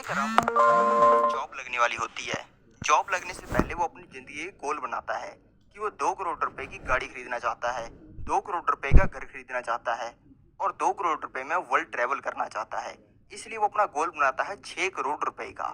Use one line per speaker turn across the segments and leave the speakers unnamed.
एक राम जॉब लगने वाली होती है। जॉब लगने से पहले वो अपनी जिंदगी का गोल बनाता है कि वो 2 करोड़ रुपए की गाड़ी खरीदना चाहता है, 2 करोड़ रुपए का घर खरीदना चाहता है और 2 करोड़ रुपए में वर्ल्ड ट्रेवल करना चाहता है। इसलिए वो अपना गोल बनाता है 6 करोड़ रुपए का,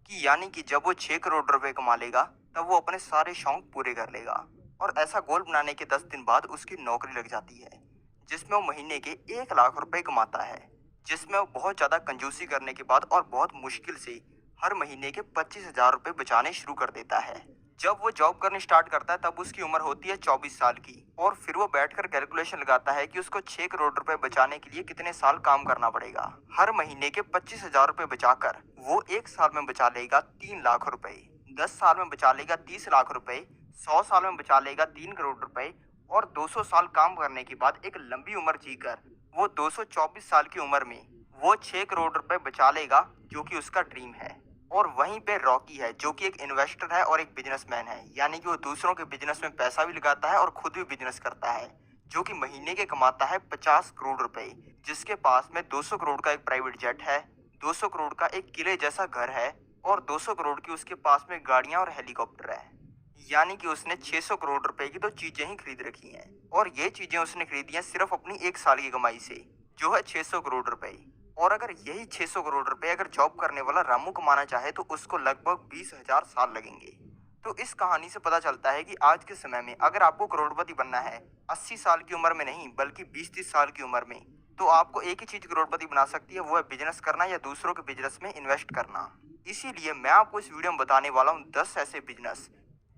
कि यानी कि जब वो 6 करोड़ रुपए कमा लेगा तब वो अपने सारे शौक पूरे कर लेगा। और ऐसा गोल बनाने के 10 दिन बाद उसकी नौकरी लग जाती है, जिसमें वो महीने के 1 लाख रुपए कमाता है, जिसमें वो बहुत ज्यादा कंजूसी करने के बाद और बहुत मुश्किल से हर महीने के 25,000 रुपए बचाने शुरू कर देता है। जब वो जॉब करनी स्टार्ट करता है तब उसकी उम्र होती है 24 साल की और फिर वो बैठकर कैलकुलेशन लगाता है कि उसको 6 करोड़ रुपए बचाने के लिए कितने साल काम करना पड़ेगा। हर महीने के 25,000 रुपए बचाकर वो 1 साल में बचा लेगा 3 लाख रुपए, 10 साल में बचा लेगा 30 लाख रुपए, 100 साल में बचा लेगा 3 करोड़ रुपए और 200 साल काम करने के बाद एक लंबी उम्र जीकर वो 224 साल की उम्र में वो 6 करोड़ रुपए बचा लेगा, जो कि उसका ड्रीम है। और वहीं पे रॉकी है, जो कि एक इन्वेस्टर है और एक बिजनेसमैन है, यानी कि वो दूसरों के बिजनेस में पैसा भी लगाता है और खुद भी बिजनेस करता है, जो कि महीने के कमाता है 50 करोड़ रुपए, जिसके पास में 200 करोड़ का एक प्राइवेट जेट है, 200 करोड़ का एक किले जैसा घर है और 200 करोड़ की उसके पास में गाड़ियां और हेलीकॉप्टर है। यानी कि उसने 600 करोड़ रुपए की तो चीजें ही खरीद रखी हैं और ये चीजें उसने खरीदी हैं सिर्फ अपनी 1 साल की कमाई से, जो है 600 करोड़ रुपए। और अगर यही 600 करोड़ रुपए अगर जॉब करने वाला रामू कमाना चाहे तो उसको लगभग 20,000 साल लगेंगे। तो इस कहानी से पता चलता है कि आज के समय में अगर आपको करोड़पति बनना है 80 साल की उम्र में नहीं बल्कि 20-30 साल की उम्र में, तो आपको एक ही चीज करोड़पति बना सकती है, वो है बिजनेस करना या दूसरों के बिजनेस में इन्वेस्ट करना। इसीलिए मैं आपको इस वीडियो में बताने वाला हूँ 10 ऐसे बिजनेस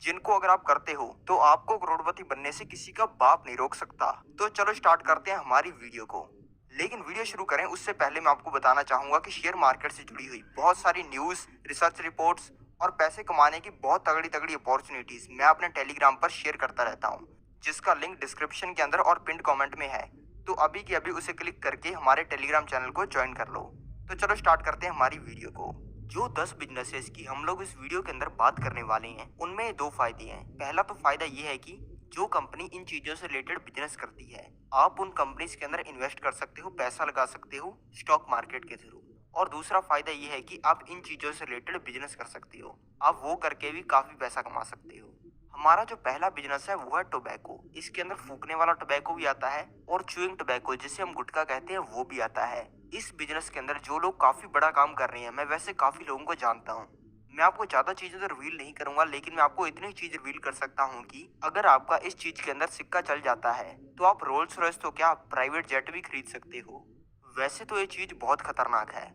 जिनको अगर आप करते हो तो आपको करोड़पति बनने से किसी का बाप नहीं रोक सकता। तो चलो स्टार्ट करते हैं हमारी वीडियो को। लेकिन वीडियो शुरू करें उससे पहले मैं आपको बताना चाहूंगा कि शेयर मार्केट से जुड़ी हुई बहुत सारी न्यूज, रिसर्च रिपोर्ट्स और पैसे कमाने की बहुत तगड़ी तगड़ी अपॉर्चुनिटीज मैं अपने टेलीग्राम पर शेयर करता रहता हूँ, जिसका लिंक डिस्क्रिप्शन के अंदर और पिन कमेंट में है। तो अभी की अभी उसे क्लिक करके हमारे टेलीग्राम चैनल को ज्वाइन कर लो। तो चलो स्टार्ट करते हैं हमारी वीडियो को। जो 10 बिजनेसेस की हम लोग इस वीडियो के अंदर बात करने वाले हैं उनमें 2 फायदे हैं। पहला तो फायदा ये है कि जो कंपनी इन चीजों से रिलेटेड बिजनेस करती है, आप उन कंपनीज के अंदर इन्वेस्ट कर सकते हो, पैसा लगा सकते हो स्टॉक मार्केट के थ्रू। और दूसरा फायदा ये है कि आप इन चीजों से रिलेटेड बिजनेस कर सकते हो, आप वो करके भी काफी पैसा कमा सकते हो। हमारा जो पहला बिजनेस है वो है टोबैको। इसके अंदर फूकने वाला टोबैको भी आता है और च्युइंग टोबैको जिसे हम गुटखा कहते हैं वो भी आता है। इस बिजनेस के अंदर जो लोग काफी बड़ा काम कर रहे हैं, मैं वैसे काफी लोगों को जानता हूँ। मैं आपको ज्यादा चीजें तो रिवील नहीं करूंगा, लेकिन मैं आपको इतनी चीज रिवील कर सकता हूँ कि अगर आपका इस चीज के अंदर सिक्का चल जाता है तो आप रोल्स रॉयस तो क्या प्राइवेट जेट भी खरीद सकते हो। वैसे तो ये चीज बहुत खतरनाक है,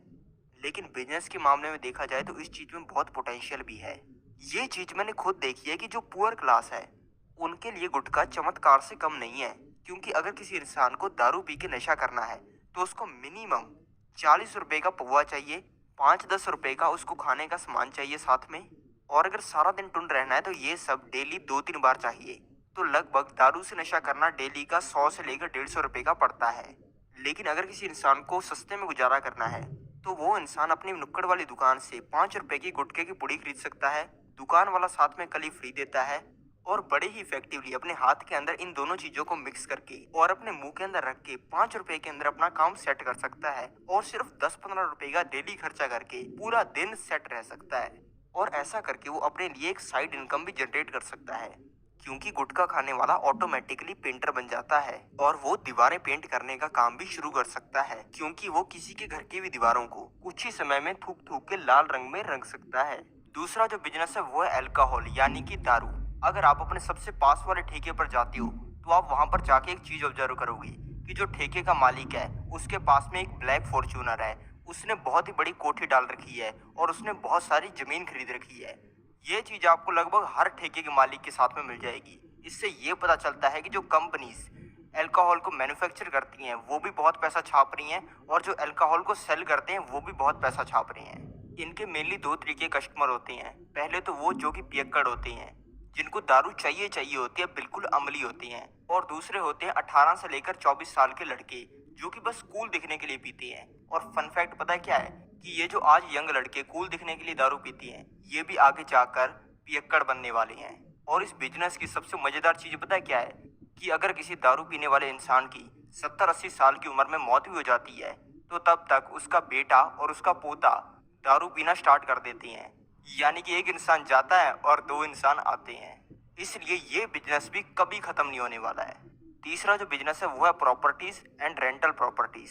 लेकिन बिजनेस के मामले में देखा जाए तो इस चीज में बहुत पोटेंशियल भी है। ये चीज मैंने खुद देखी है कि जो पुअर क्लास है उनके लिए गुटखा चमत्कार से कम नहीं है, क्योंकि अगर किसी इंसान को दारू पी के नशा करना है तो उसको मिनिमम 40 रुपए का पौवा चाहिए, 5-10 रुपए का उसको खाने का सामान चाहिए साथ में, और अगर सारा दिन टुन रहना है तो ये सब डेली 2-3 बार चाहिए। तो लगभग दारू से नशा करना डेली का 100 से लेकर 150 रुपए का पड़ता है। लेकिन अगर किसी इंसान को सस्ते में गुजारा करना है तो वो इंसान अपनी नुक्कड़ वाली दुकान से 5 रुपए की गुटखे की पुड़ी खरीद सकता है, दुकान वाला साथ में कली फ्री देता है और बड़े ही इफेक्टिवली अपने हाथ के अंदर इन दोनों चीजों को मिक्स करके और अपने मुंह के अंदर रख के 5 रुपए के अंदर अपना काम सेट कर सकता है और सिर्फ 10-15 रुपए का डेली खर्चा करके पूरा दिन सेट रह सकता है। और ऐसा करके वो अपने लिए एक साइड इनकम भी जनरेट कर सकता है, क्योंकि गुटखा खाने वाला ऑटोमेटिकली पेंटर बन जाता है और वो दीवारें पेंट करने का काम भी शुरू कर सकता है, क्योंकि वो किसी के घर की भी दीवारों को कुछ ही समय में थूक थूक के लाल रंग में रंग सकता है। दूसरा जो बिजनेस है वो है अल्कोहल यानी कि दारू। अगर आप अपने सबसे पास वाले ठेके पर जाते हो तो आप वहां पर जाके एक चीज ऑब्जर्व करोगे कि जो ठेके का मालिक है उसके पास में एक ब्लैक फॉर्च्यूनर है, उसने बहुत ही बड़ी कोठी डाल रखी है और उसने बहुत सारी जमीन खरीद रखी है। ये चीज आपको लगभग हर ठेके के मालिक के साथ में मिल जाएगी। इससे ये पता चलता है कि जो कंपनीज अल्कोहल को मैन्युफैक्चर करती हैं वो भी बहुत पैसा छाप रही हैं और जो अल्कोहल को सेल करते हैं वो भी बहुत पैसा छाप रहे हैं। इनके मेनली 2 तरीके कस्टमर होते हैं। पहले तो वो जो कि पियक्कड़ होते हैं, जिनको दारू चाहिए चाहिए होती है, बिल्कुल अमली होते हैं। और दूसरे होते हैं 18 से लेकर 24 साल के लड़के, जो कि बस कूल दिखने के लिए पीते हैं। और फन फैक्ट पता है क्या है कि ये जो आज यंग लड़के कूल दिखने के लिए दारू पीते हैं, ये भी आगे जाकर पियक्कड़ बनने वाले हैं। और इस बिजनेस की सबसे मजेदार चीज पता है क्या है कि अगर किसी दारू पीने वाले इंसान की 70-80 साल की उम्र में मौत भी हो जाती है तो तब तक उसका बेटा और उसका पोता दारू पीना स्टार्ट कर देती हैं। यानी कि एक इंसान जाता है और दो इंसान आते हैं। इसलिए ये बिजनेस भी कभी खत्म नहीं होने वाला है। तीसरा जो बिजनेस है वो है प्रॉपर्टीज एंड रेंटल प्रॉपर्टीज।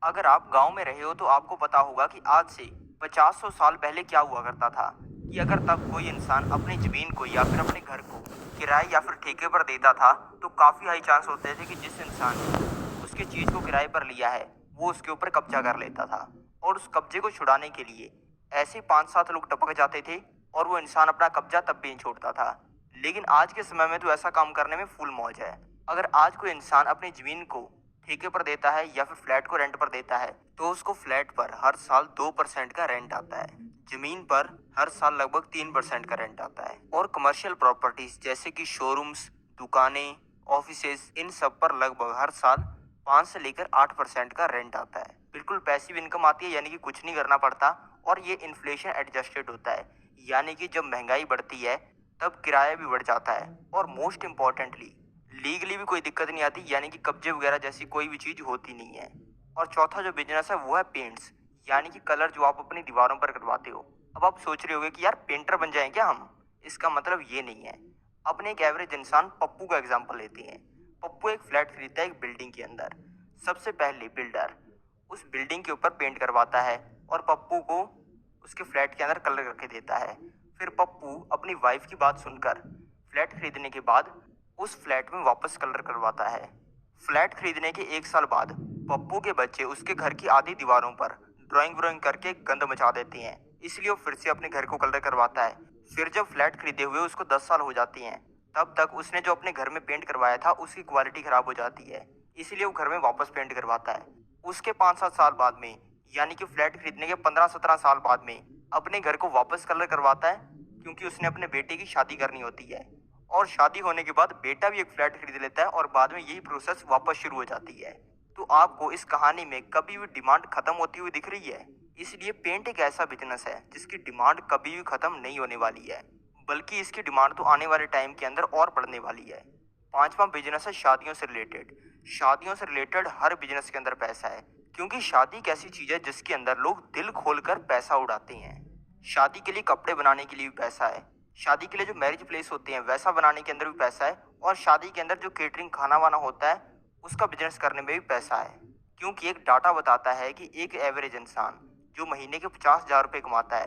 अगर आप गांव में रहे हो तो आपको पता होगा कि आज से 50-100 साल पहले क्या हुआ करता था कि अगर तब कोई इंसान अपनी जमीन को या फिर अपने घर को किराए या फिर ठेके पर देता था तो काफ़ी हाई चांस होते थे कि जिस इंसान ने उसके चीज़ को किराए पर लिया है वो उसके ऊपर कब्जा कर लेता था। और उस कब्जे को छुड़ाने के लिए ऐसे 5-7 लोग टपक जाते थे और वो इंसान अपना कब्जा तब भी नहीं छोड़ता था। लेकिन आज के समय में तो ऐसा काम करने में फुल मौज है। अगर आज कोई इंसान अपनी जमीन को ठेके पर देता है या फिर फ्लैट को रेंट पर देता है तो उसको फ्लैट पर हर साल 2% का रेंट आता है। जमीन पर हर साल लगभग 3% का रेंट आता है। और कमर्शियल प्रॉपर्टीज जैसे कि शोरूम्स, दुकानें, ऑफिसेज, इन सब पर लगभग हर साल 5 से लेकर 8% का रेंट आता है। बिल्कुल पैसिव इनकम आती है, यानी कि कुछ नहीं करना पड़ता और ये इन्फ्लेशन एडजस्टेड होता है। यानी कि जब महंगाई बढ़ती है तब किराया भी बढ़ जाता है। और मोस्ट इम्पॉर्टेंटली लीगली भी कोई दिक्कत नहीं आती, यानी कि कब्जे वगैरह जैसी कोई भी चीज़ होती नहीं है। और चौथा जो बिजनेस है वो है पेंट्स, यानी कि कलर जो आप अपनी दीवारों पर करवाते हो। अब आप सोच रहे होगे कि यार पेंटर बन जाएं क्या हम? इसका मतलब ये नहीं है। अपने एक एवरेज इंसान पप्पू का एग्जाम्पल लेते हैं। पप्पू एक फ्लैट खरीदता है एक बिल्डिंग के अंदर। सबसे पहले बिल्डर उस बिल्डिंग के ऊपर पेंट करवाता है और पप्पू को उसके फ्लैट के अंदर कलर करके देता है। फिर पप्पू अपनी वाइफ की बात सुनकर फ्लैट खरीदने के बाद उस फ्लैट में वापस कलर करवाता है। फ्लैट खरीदने के 1 साल बाद पप्पू के बच्चे उसके घर की आधी दीवारों पर ड्राइंग व्राइंग करके गंद मचा देते हैं, इसलिए वो फिर से अपने घर को कलर करवाता है। फिर जब फ्लैट खरीदे हुए उसको 10 साल हो जाती हैं तब तक उसने जो अपने घर में पेंट करवाया था उसकी क्वालिटी खराब हो जाती है, इसलिए वो घर में वापस पेंट करवाता है। उसके 5-7 साल बाद में, यानी कि फ्लैट खरीदने के 15-17 साल बाद में, अपने घर को वापस कलर करवाता है क्योंकि उसने अपने बेटे की शादी करनी होती है। और शादी होने के बाद बेटा भी एक फ्लैट खरीद लेता है और बाद में यही प्रोसेस वापस शुरू हो जाती है। तो आपको इस कहानी में कभी भी डिमांड खत्म होती हुई दिख रही है? इसलिए पेंट एक ऐसा बिजनेस है जिसकी डिमांड कभी भी खत्म नहीं होने वाली है, बल्कि इसकी डिमांड तो आने वाले टाइम के अंदर और बढ़ने वाली है। पांचवा बिजनेस है शादियों से रिलेटेड। शादियों से रिलेटेड हर बिजनेस के अंदर पैसा है, क्योंकि शादी एक ऐसी चीज है जिसके अंदर लोग दिल खोलकर पैसा उड़ाते हैं। शादी के लिए कपड़े बनाने के लिए भी पैसा है, शादी के लिए जो मैरिज प्लेस होते हैं वैसा बनाने के अंदर भी पैसा है, और शादी के अंदर जो केटरिंग खाना वाना होता है उसका बिजनेस करने में भी पैसा है। क्योंकि एक डाटा बताता है कि एक एवरेज इंसान जो महीने के 50,000 रुपये कमाता है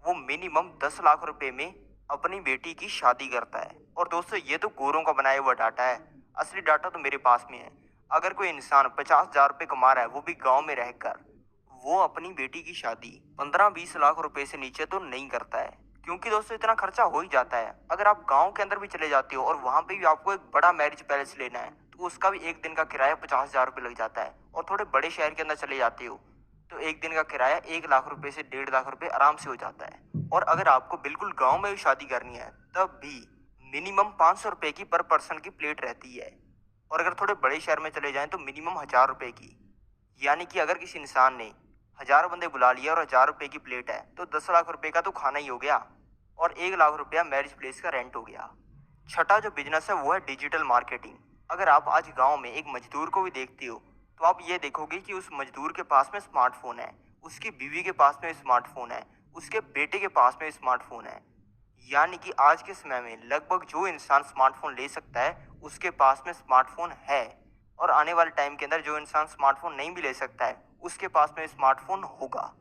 वो मिनिमम 10 लाख रुपए में अपनी बेटी की शादी करता है। और दोस्तों ये तो गोरों का बनाया हुआ डाटा है, असली डाटा तो मेरे पास में है। अगर कोई इंसान 50,000 रुपये कमा रहा है वो भी गांव में रहकर, वो अपनी बेटी की शादी 15-20 लाख रुपए से नीचे तो नहीं करता है, क्योंकि दोस्तों इतना खर्चा हो ही जाता है। अगर आप गांव के अंदर भी चले जाते हो और वहां पे भी आपको एक बड़ा मैरिज पैलेस लेना है तो उसका भी एक दिन का किराया 50,000 रुपये लग जाता है। और थोड़े बड़े शहर के अंदर चले जाते हो तो एक दिन का किराया 1 लाख रुपए से 1.5 लाख रुपए आराम से हो जाता है। और अगर आपको बिल्कुल गांव में भी शादी करनी है तब भी मिनिमम 500 रुपए की पर पर्सन की प्लेट रहती है। और अगर थोड़े बड़े शहर में चले जाएं तो मिनिमम 1,000 रुपए की। यानी कि अगर किसी इंसान ने 1,000 बंदे बुला लिया और 1,000 रुपए की प्लेट है तो 10 लाख रुपए का तो खाना ही हो गया, और 1 लाख रुपया मैरिज प्लेस का रेंट हो गया। छठा जो बिजनेस है वो है डिजिटल मार्केटिंग। अगर आप आज गांव में एक मजदूर को भी देखते हो तो आप ये देखोगे कि उस मजदूर के पास में स्मार्टफोन है, उसकी बीवी के पास में स्मार्टफोन है, उसके बेटे के पास में स्मार्टफोन है। यानी कि आज के समय में लगभग जो इंसान स्मार्टफोन ले सकता है उसके पास में स्मार्टफोन है। और आने वाले टाइम के अंदर जो इंसान स्मार्टफोन नहीं भी ले सकता है उसके पास में स्मार्टफोन होगा।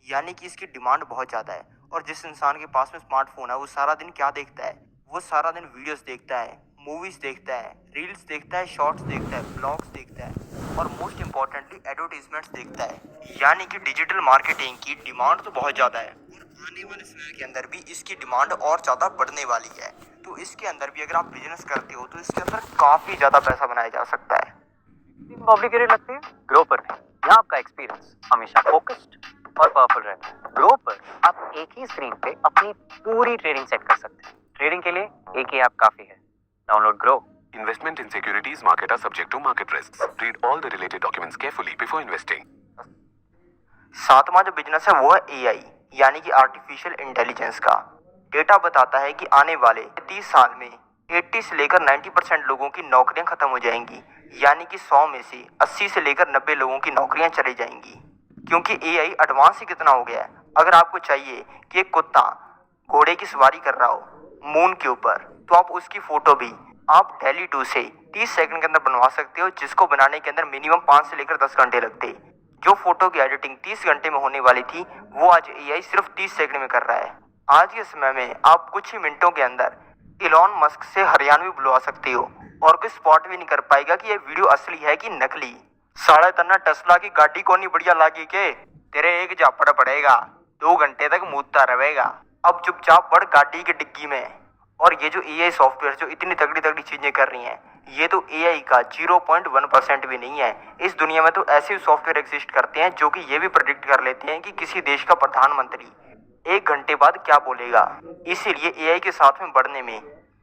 यानी कि इसकी डिमांड बहुत ज़्यादा है। और जिस इंसान के पास में स्मार्टफोन है वो सारा दिन क्या देखता है? वो सारा दिन वीडियोस देखता है, मूवीज देखता है, रील्स देखता है, शॉर्ट्स देखता है, ब्लॉग्स देखता है, और मोस्ट इम्पॉर्टेंटली एडवर्टीजमेंट्स देखता है। यानी कि डिजिटल मार्केटिंग की डिमांड तो बहुत ज़्यादा है और आने वाले समय के अंदर भी इसकी डिमांड और ज़्यादा बढ़ने वाली है। तो इसके अंदर भी अगर आप बिजनेस करते हो तो इसके अंदर काफ़ी ज़्यादा पैसा बनाया जा सकता है।
कॉम्प्लिकेटेड लगती है? ग्रो पर नहीं, यहाँ आपका एक्सपीरियंस हमेशा फोकस्ड और पावरफुल रहता है। ग्रो पर आप एक ही स्क्रीन पे अपनी पूरी ट्रेडिंग सेट कर सकते हैं। ट्रेडिंग के लिए एक ही ऐप काफी है, download grow.
Investment in securities market are subject to market risks. Read all the related documents carefully before investing.
सातवां जो बिजनेस है वो है एआई, यानी कि आर्टिफिशियल इंटेलिजेंस का। डेटा बताता है कि आने वाले 30 साल में 80 से लेकर 90% लोगों की नौकरियां खत्म हो जाएंगी। यानी कि 100 में से 80 से लेकर 90 लोगों की नौकरियां चली जाएंगी, क्योंकि एआई एडवांस ही कितना हो गया है। अगर आपको चाहिए कि एक कुत्ता घोड़े की सवारी कर रहा हो मून के ऊपर, तो आप उसकी फोटो भी आप डेली 2 से 30 सेकंड के अंदर बनवा सकते हो, जिसको बनाने के अंदर मिनिमम 5 से लेकर 10 घंटे लगते। जो फोटो की एडिटिंग 30 घंटे में होने वाली थी, वो आज एआई सिर्फ 30 सेकंड में कर रहा है। आज के समय में आप कुछ ही मिनटों के अंदर इलॉन मस्क से हरियाणवी बुलवा सकते हो और कोई स्पॉट भी नहीं कर पाएगा कि ये वीडियो असली है कि नकली। साढ़े तना टेस्ला की गाड़ी को नहीं बढ़िया लागी के तेरे एक झापड़ पड़ेगा, 2 घंटे तक मुद्दा रहेगा। अब चुपचाप बढ़ गाड़ी की डिग्गी में। और ये जो एआई सॉफ्टवेयर जो इतनी तगड़ी तगड़ी चीजें कर रही हैं, ये तो एआई का 0.1% भी नहीं है। इस दुनिया में तो ऐसे सॉफ्टवेयर एग्जिस्ट करते हैं जो कि ये भी प्रेडिक्ट कर लेते हैं कि किसी देश का प्रधानमंत्री 1 घंटे बाद क्या बोलेगा। इसीलिए एआई के साथ में बढ़ने में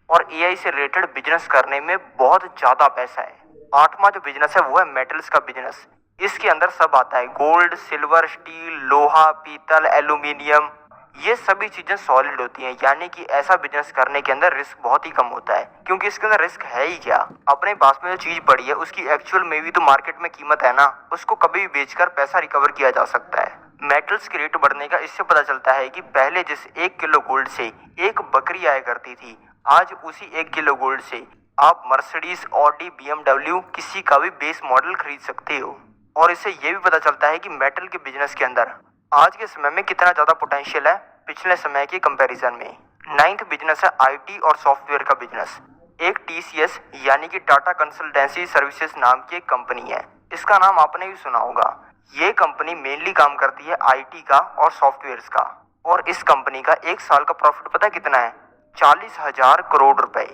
और एआई से रिलेटेड बिजनेस करने में बहुत ज्यादा पैसा है। 8वां जो बिजनेस है वो है मेटल्स का बिजनेस। इसके अंदर सब आता है, गोल्ड, सिल्वर, स्टील, लोहा, पीतल, एल्यूमिनियम, ये सभी चीजें सॉलिड होती हैं। यानी कि ऐसा बिजनेस करने के अंदर रिस्क बहुत ही कम होता है, क्योंकि इसके अंदर रिस्क है ही क्या। अपने पास में जो चीज पड़ी है उसकी एक्चुअल में भी तो मार्केट में कीमत है ना, उसको कभी भी बेचकर पैसा रिकवर किया जा सकता है। मेटल्स के रेट बढ़ने का इससे पता चलता है कि पहले जिस 1 किलो गोल्ड से एक बकरी आया करती थी, आज उसी 1 किलो गोल्ड से आप मर्सिडीज, ऑडी, BMW किसी का भी बेस मॉडल खरीद सकते हो। और इससे ये भी पता चलता है कि मेटल के बिजनेस के अंदर आज के समय में कितना ज्यादा पोटेंशियल है पिछले समय के कंपैरिजन में। 9th बिजनेस है आईटी और सॉफ्टवेयर का बिजनेस। एक TCS यानी कि टाटा कंसल्टेंसी सर्विसेज नाम की एक कंपनी है। इसका नाम आपने भी सुना होगा। ये कंपनी मेनली काम करती है आईटी का और सॉफ्टवेयर्स का। और इस कंपनी का 1 साल का प्रॉफिट पता कितना है? 40,000 करोड़ रुपए।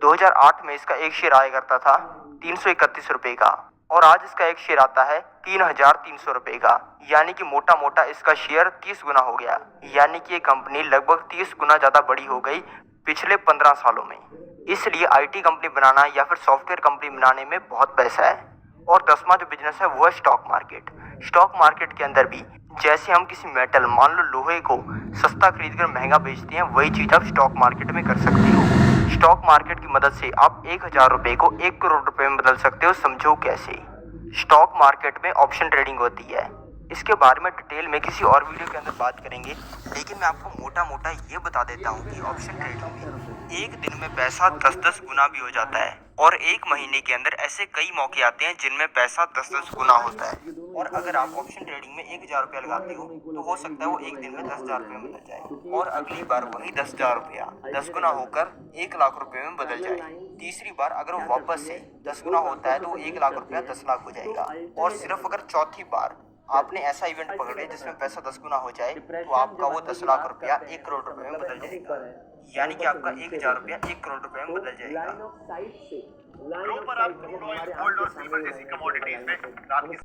2008 में इसका एक शेयर आया करता था 331 रुपए का, और आज इसका एक शेयर आता है 3,300 रुपए का। यानी कि मोटा मोटा इसका शेयर 30 गुना हो गया। यानी कि ये कंपनी लगभग 30 गुना ज्यादा बड़ी हो गई पिछले 15 सालों में। इसलिए आईटी कंपनी बनाना या फिर सॉफ्टवेयर कंपनी बनाने में बहुत पैसा है। और 10वां जो बिजनेस है वो है स्टॉक मार्केट। स्टॉक मार्केट के अंदर भी जैसे हम किसी मेटल, मान लो लोहे को सस्ता खरीद कर महंगा बेचते हैं, वही चीज आप स्टॉक मार्केट में कर सकते हो। स्टॉक मार्केट की मदद से आप 1,000 रुपए को 1 करोड़ रुपए में बदल सकते हो। समझो कैसे। स्टॉक मार्केट में ऑप्शन ट्रेडिंग होती है। इसके बारे में डिटेल में किसी और वीडियो के अंदर बात करेंगे, लेकिन मैं आपको मोटा मोटा ये बता देता हूँ कि ऑप्शन ट्रेडिंग में एक दिन में पैसा 10-10 गुना भी हो जाता है, और एक महीने के अंदर ऐसे कई मौके आते हैं जिनमें पैसा 10-10 गुना होता है। और अगर आप ऑप्शन ट्रेडिंग में 1,000 रुपया लगाते हो तो हो सकता है वो एक दिन में 10,000 रुपये में बदल जाए, और अगली बार वही 10,000 रुपया 10 गुना होकर 1 लाख रुपए में बदल जाए। तीसरी बार अगर वो वापस से 10 गुना होता है तो वो 1 लाख रुपया 10 लाख हो जाएगा। और सिर्फ अगर चौथी बार आपने ऐसा इवेंट पकड़े जिसमें पैसा 10 गुना हो जाए तो आपका वो 10 लाख रुपया 1 करोड़ रुपए में बदल जाएगा। यानी कि आपका 1,000 रुपया 1 करोड़ रुपए में बदल जाएगा।
ग्रो पर आप क्रूड ऑयल, गोल्ड और सिल्वर जैसी कमोडिटीज में रात की